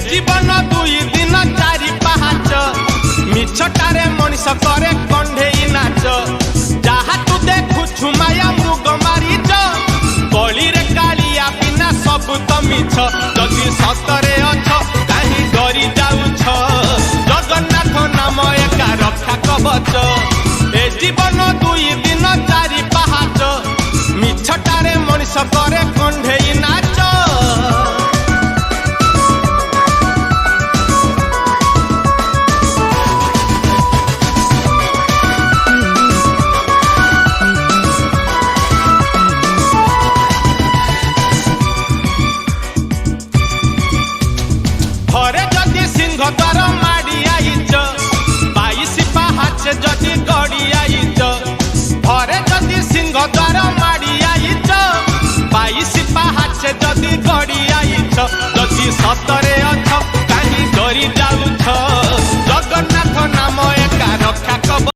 जीवन दुई दिन चारि पाहाच मिछटारे मनीष करे कंढेई नाच जहा तू देखुछु माया मृग मारीच गली रे कालिया बिना सब तो मिछ जदि सतरे अछ काहे डरी जाउछ जगन्नाथ नाम एका रक्षा कवच ए जीवन दुई दिन चारि पाहाच मिछटारे मनीष करे कंढेई नाच घरे जदि सिंह द्वार माड़ी आईच 22 पाहाच जदि गड़ी आईच घरे जदि सिंह द्वार माड़ी आईच 22 पाहाच जदि गड़ी आईच जदि सतरे